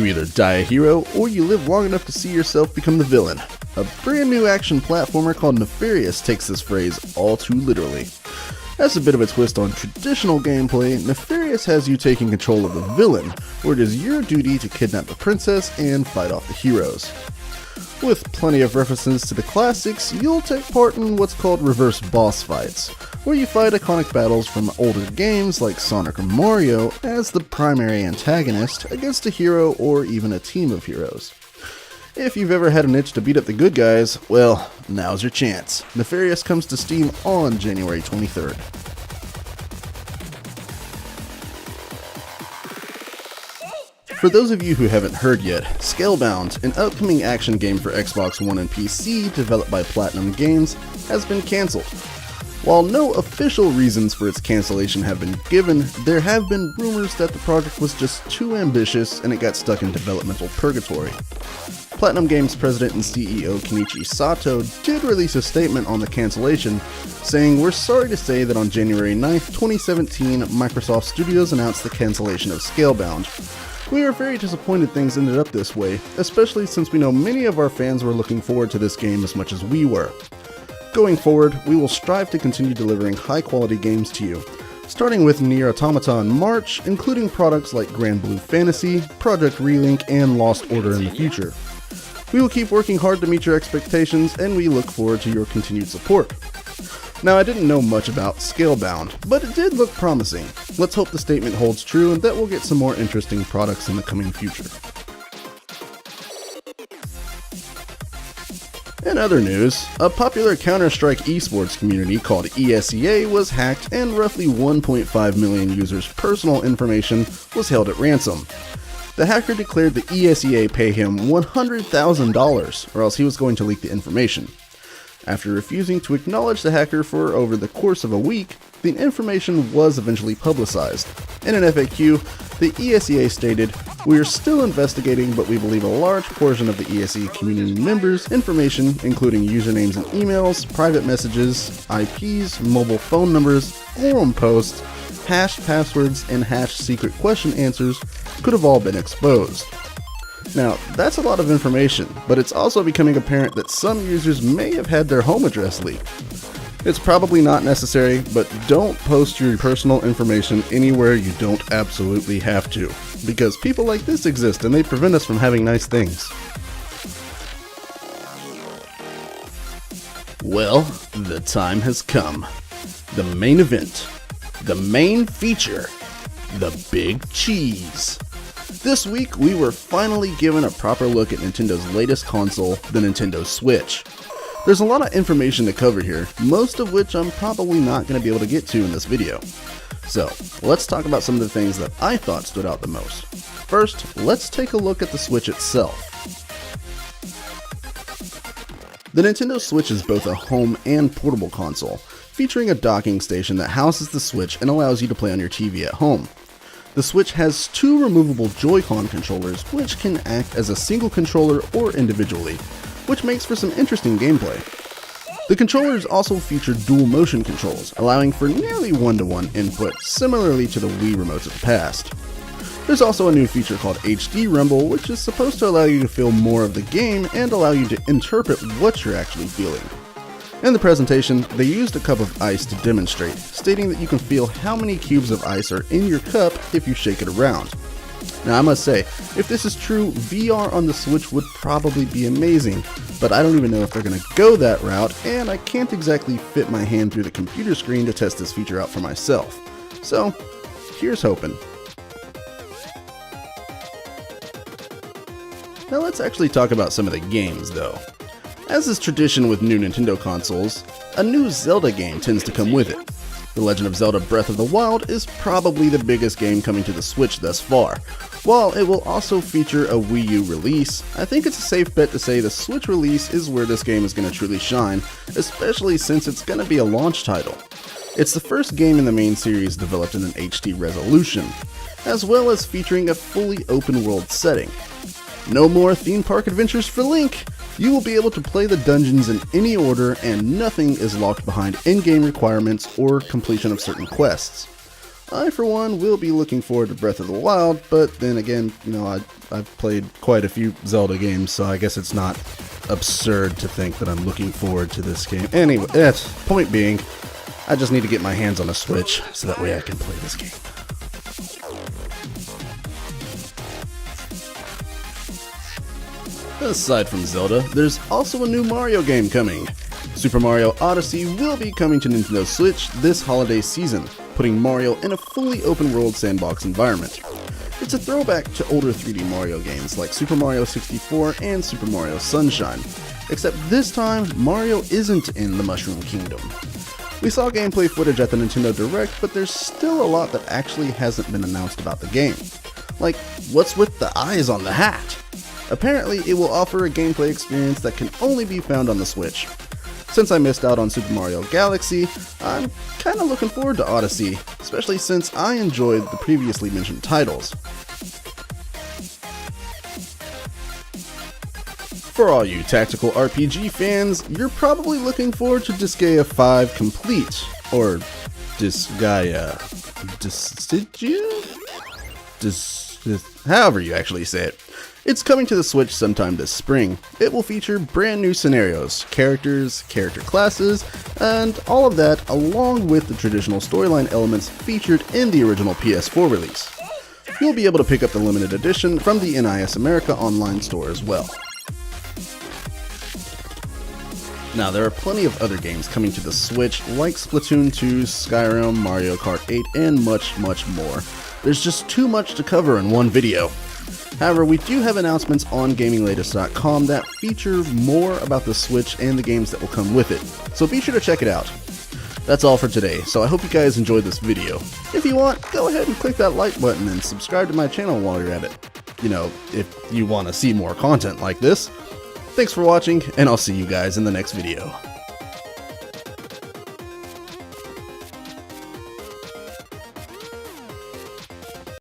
You either die a hero, or you live long enough to see yourself become the villain. A brand new action platformer called Nefarious takes this phrase all too literally. As a bit of a twist on traditional gameplay, Nefarious has you taking control of the villain, where it is your duty to kidnap the princess and fight off the heroes. With plenty of references to the classics, you'll take part in what's called reverse boss fights, where you fight iconic battles from older games like Sonic or Mario as the primary antagonist against a hero or even a team of heroes. If you've ever had an itch to beat up the good guys, well, now's your chance. Nefarious comes to Steam on January 23rd. For those of you who haven't heard yet, Scalebound, an upcoming action game for Xbox One and PC developed by Platinum Games, has been cancelled. While no official reasons for its cancellation have been given, there have been rumors that the project was just too ambitious and it got stuck in developmental purgatory. Platinum Games president and CEO Kenichi Sato did release a statement on the cancellation, saying, "We're sorry to say that on January 9th, 2017, Microsoft Studios announced the cancellation of Scalebound. We are very disappointed things ended up this way, especially since we know many of our fans were looking forward to this game as much as we were. Going forward, we will strive to continue delivering high-quality games to you, starting with Nier Automata in March, including products like Grand Blue Fantasy, Project Relink, and Lost Order in the future. We will keep working hard to meet your expectations, and we look forward to your continued support." Now, I didn't know much about Scalebound, but it did look promising. Let's hope the statement holds true and that we'll get some more interesting products in the coming future. In other news, a popular Counter-Strike esports community called ESEA was hacked and roughly 1.5 million users' personal information was held at ransom. The hacker declared the ESEA pay him $100,000 or else he was going to leak the information. After refusing to acknowledge the hacker for over the course of a week, the information was eventually publicized. In an FAQ, the ESEA stated, "We are still investigating, but we believe a large portion of the ESEA community members' information, including usernames and emails, private messages, IPs, mobile phone numbers, forum posts, hashed passwords, and hashed secret question answers, could have all been exposed." Now, that's a lot of information, but it's also becoming apparent that some users may have had their home address leaked. It's probably not necessary, but don't post your personal information anywhere you don't absolutely have to, because people like this exist and they prevent us from having nice things. Well, the time has come. The main event. The main feature. The big cheese. This week, we were finally given a proper look at Nintendo's latest console, the Nintendo Switch. There's a lot of information to cover here, most of which I'm probably not going to be able to get to in this video. So, let's talk about some of the things that I thought stood out the most. First, let's take a look at the Switch itself. The Nintendo Switch is both a home and portable console, featuring a docking station that houses the Switch and allows you to play on your TV at home. The Switch has two removable Joy-Con controllers, which can act as a single controller or individually, which makes for some interesting gameplay. The controllers also feature dual motion controls, allowing for nearly one-to-one input, similarly to the Wii remotes of the past. There's also a new feature called HD Rumble, which is supposed to allow you to feel more of the game and allow you to interpret what you're actually feeling. In the presentation, they used a cup of ice to demonstrate, stating that you can feel how many cubes of ice are in your cup if you shake it around. Now, I must say, if this is true, VR on the Switch would probably be amazing, but I don't even know if they're going to go that route, and I can't exactly fit my hand through the computer screen to test this feature out for myself. So, here's hoping. Now let's actually talk about some of the games, though. As is tradition with new Nintendo consoles, a new Zelda game tends to come with it. The Legend of Zelda Breath of the Wild is probably the biggest game coming to the Switch thus far. While it will also feature a Wii U release, I think it's a safe bet to say the Switch release is where this game is going to truly shine, especially since it's going to be a launch title. It's the first game in the main series developed in an HD resolution, as well as featuring a fully open world setting. No more theme park adventures for Link! You will be able to play the dungeons in any order, and nothing is locked behind in-game requirements or completion of certain quests. I, for one, will be looking forward to Breath of the Wild, but then again, you know, I've played quite a few Zelda games, so I guess it's not absurd to think that I'm looking forward to this game. Anyway, point being, I just need to get my hands on a Switch, so that way I can play this game. Aside from Zelda, there's also a new Mario game coming. Super Mario Odyssey will be coming to Nintendo Switch this holiday season, putting Mario in a fully open-world sandbox environment. It's a throwback to older 3D Mario games like Super Mario 64 and Super Mario Sunshine, except this time Mario isn't in the Mushroom Kingdom. We saw gameplay footage at the Nintendo Direct, but there's still a lot that actually hasn't been announced about the game. Like, what's with the eyes on the hat? Apparently, it will offer a gameplay experience that can only be found on the Switch. Since I missed out on Super Mario Galaxy, I'm kinda looking forward to Odyssey, especially since I enjoyed the previously mentioned titles. For all you tactical RPG fans, you're probably looking forward to Disgaea 5 Complete, or Disgaea. However you actually say it. It's coming to the Switch sometime this spring. It will feature brand new scenarios, characters, character classes, and all of that along with the traditional storyline elements featured in the original PS4 release. You'll be able to pick up the limited edition from the NIS America online store as well. Now, there are plenty of other games coming to the Switch like Splatoon 2, Skyrim, Mario Kart 8, and much more. There's just too much to cover in one video. However, we do have announcements on GamingLatest.com that feature more about the Switch and the games that will come with it, so be sure to check it out. That's all for today, so I hope you guys enjoyed this video. If you want, go ahead and click that like button and subscribe to my channel while you're at it. You know, if you want to see more content like this. Thanks for watching, and I'll see you guys in the next video.